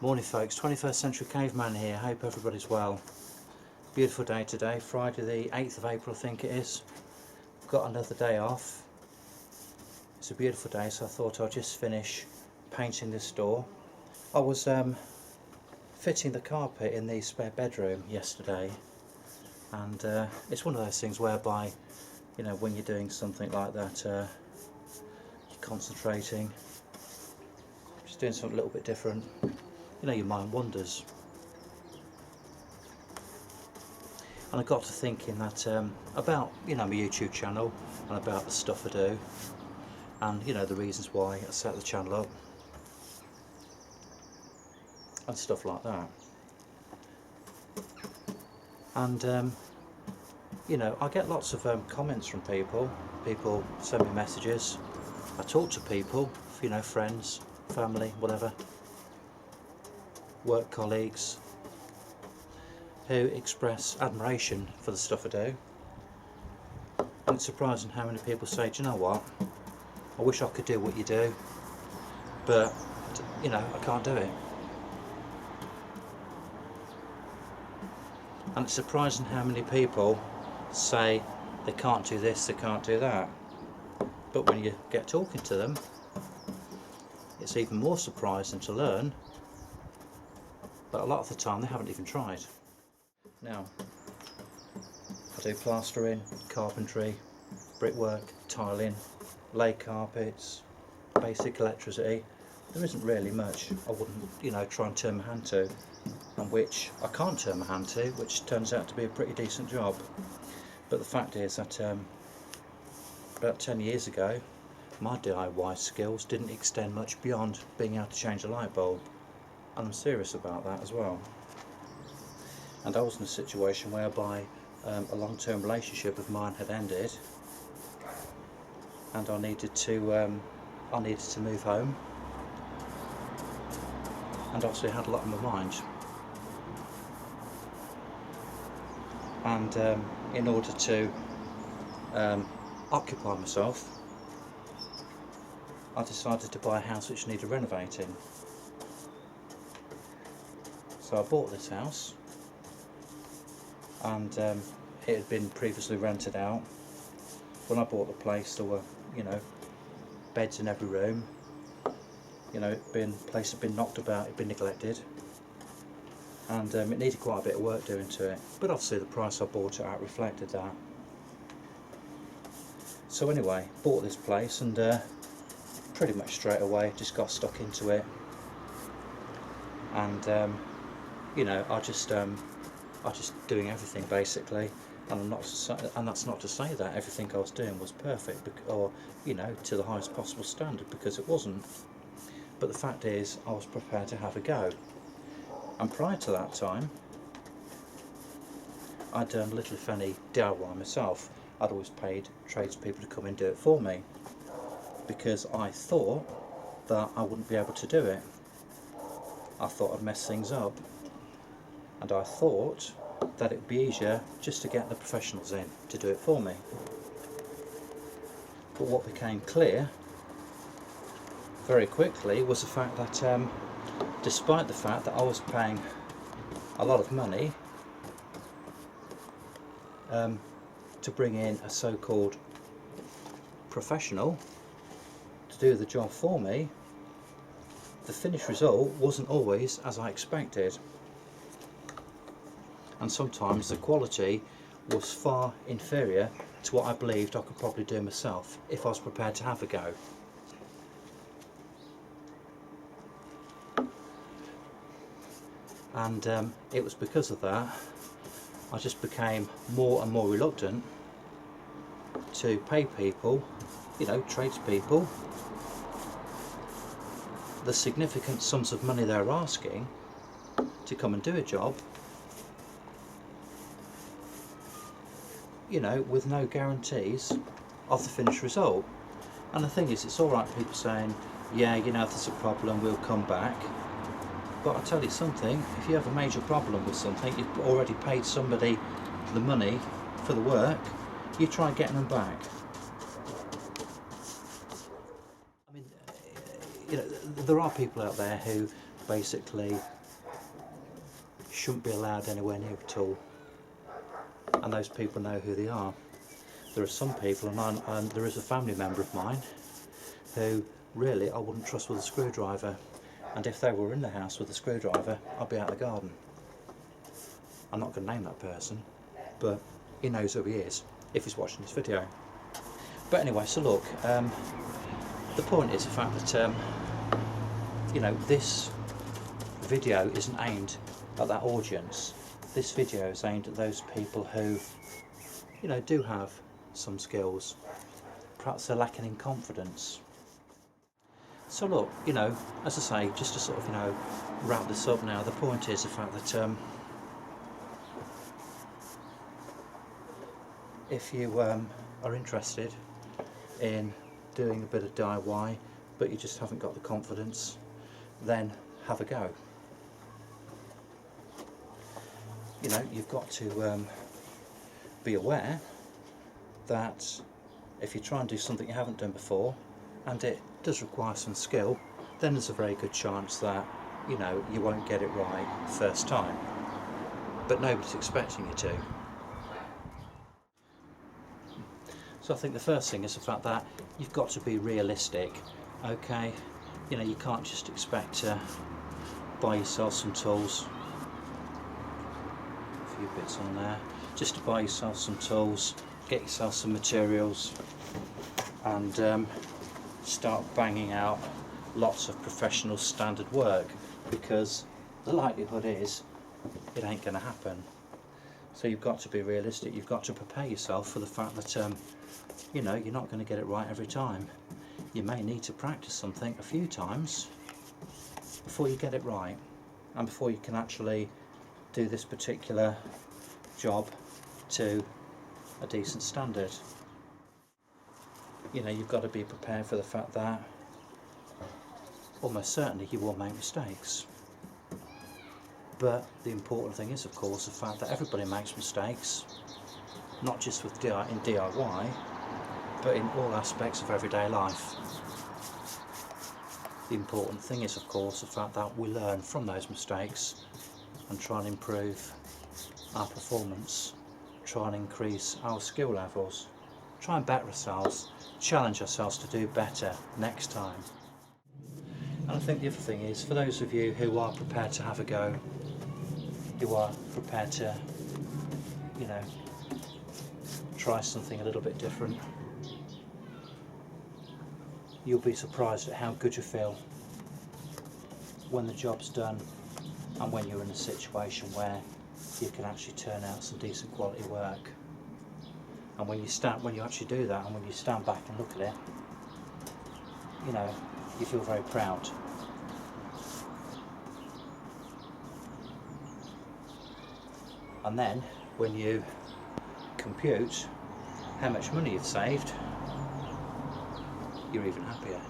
Morning folks, 21st Century Caveman here, hope everybody's well. Beautiful day today, Friday the 8th of April I think it is. Got another day off. It's a beautiful day, so I thought I'd just finish painting this door. I was fitting the carpet in the spare bedroom yesterday, and it's one of those things whereby, you know, when you're doing something like that, you're concentrating, just doing something a little bit different. You know, your mind wanders. And I got to thinking that about, you know, my YouTube channel and about the stuff I do, and, you know, the reasons why I set the channel up and stuff like that. And you know, I get lots of comments from people. People send me messages. I talk to people, you know, friends, family, whatever, work colleagues, who express admiration for the stuff I do. And it's surprising how many people say, do you know what, I wish I could do what you do, but, you know, I can't do it. And it's surprising how many people say they can't do this, they can't do that. But when you get talking to them, it's even more surprising to learn that a lot of the time they haven't even tried. Now, I do plastering, carpentry, brickwork, tiling, lay carpets, basic electricity. There isn't really much I wouldn't, you know, try and turn my hand to, and which I can't turn my hand to, which turns out to be a pretty decent job. But the fact is that about 10 years ago, my DIY skills didn't extend much beyond being able to change a light bulb, and I'm serious about that as well. And I was in a situation whereby a long-term relationship of mine had ended, and I needed to move home, and obviously I had a lot on my mind. And in order to occupy myself, I decided to buy a house which needed renovating. So I bought this house, and it had been previously rented out. When I bought the place, there were, you know, beds in every room. You know, the place had been knocked about, it had been neglected, and it needed quite a bit of work doing to it. But obviously the price I bought it at reflected that. So anyway, bought this place, and pretty much straight away just got stuck into it. And you know, I just doing everything basically, and that's not to say that everything I was doing was perfect, or, you know, to the highest possible standard, because it wasn't. But the fact is, I was prepared to have a go. And prior to that time, I'd done little if any DIY myself. I'd always paid tradespeople to come and do it for me, because I thought that I wouldn't be able to do it. I thought I'd mess things up, and I thought that it'd be easier just to get the professionals in to do it for me. But what became clear very quickly was the fact that despite the fact that I was paying a lot of money to bring in a so-called professional to do the job for me, the finished result wasn't always as I expected, and sometimes the quality was far inferior to what I believed I could probably do myself if I was prepared to have a go. And it was because of that I just became more and more reluctant to pay people, you know, tradespeople, the significant sums of money they're asking to come and do a job, you know, with no guarantees of the finished result. And the thing is, it's alright people saying, yeah, you know, if there's a problem we'll come back. But I'll tell you something, if you have a major problem with something, you've already paid somebody the money for the work, you try getting them back. I mean, you know, there are people out there who basically shouldn't be allowed anywhere near at all, and those people know who they are. There are some people, and there is a family member of mine who really I wouldn't trust with a screwdriver, and if they were in the house with a screwdriver I'd be out of the garden. I'm not going to name that person, but he knows who he is if he's watching this video. But anyway, so look, the point is the fact that you know, this video isn't aimed at that audience. This video is aimed at those people who, you know, do have some skills. Perhaps they're lacking in confidence. So look, you know, as I say, just to sort of, you know, wrap this up now, the point is the fact that if you are interested in doing a bit of DIY but you just haven't got the confidence, then have a go. You know, you've got to be aware that if you try and do something you haven't done before and it does require some skill, then there's a very good chance that, you know, you won't get it right first time, but nobody's expecting you to. So I think the first thing is the fact that you've got to be realistic, okay? You know, you can't just expect to buy yourself some tools, a few bits on there, just to buy yourself some tools, get yourself some materials and start banging out lots of professional standard work, because the likelihood is it ain't going to happen. So you've got to be realistic, you've got to prepare yourself for the fact that you know, you're not going to get it right every time. You may need to practice something a few times before you get it right, and before you can actually do this particular job to a decent standard. You know, you've got to be prepared for the fact that almost certainly you will make mistakes. But the important thing is, of course, the fact that everybody makes mistakes, not just with in DIY, but in all aspects of everyday life. The important thing is, of course, the fact that we learn from those mistakes and try and improve our performance, try and increase our skill levels, try and better ourselves, challenge ourselves to do better next time. And I think the other thing is, for those of you who are prepared to have a go, who are prepared to, you know, try something a little bit different, you'll be surprised at how good you feel when the job's done and when you're in a situation where you can actually turn out some decent quality work. And when you actually do that, and when you stand back and look at it, you know, you feel very proud. And then when you compute how much money you've saved, you're even happier.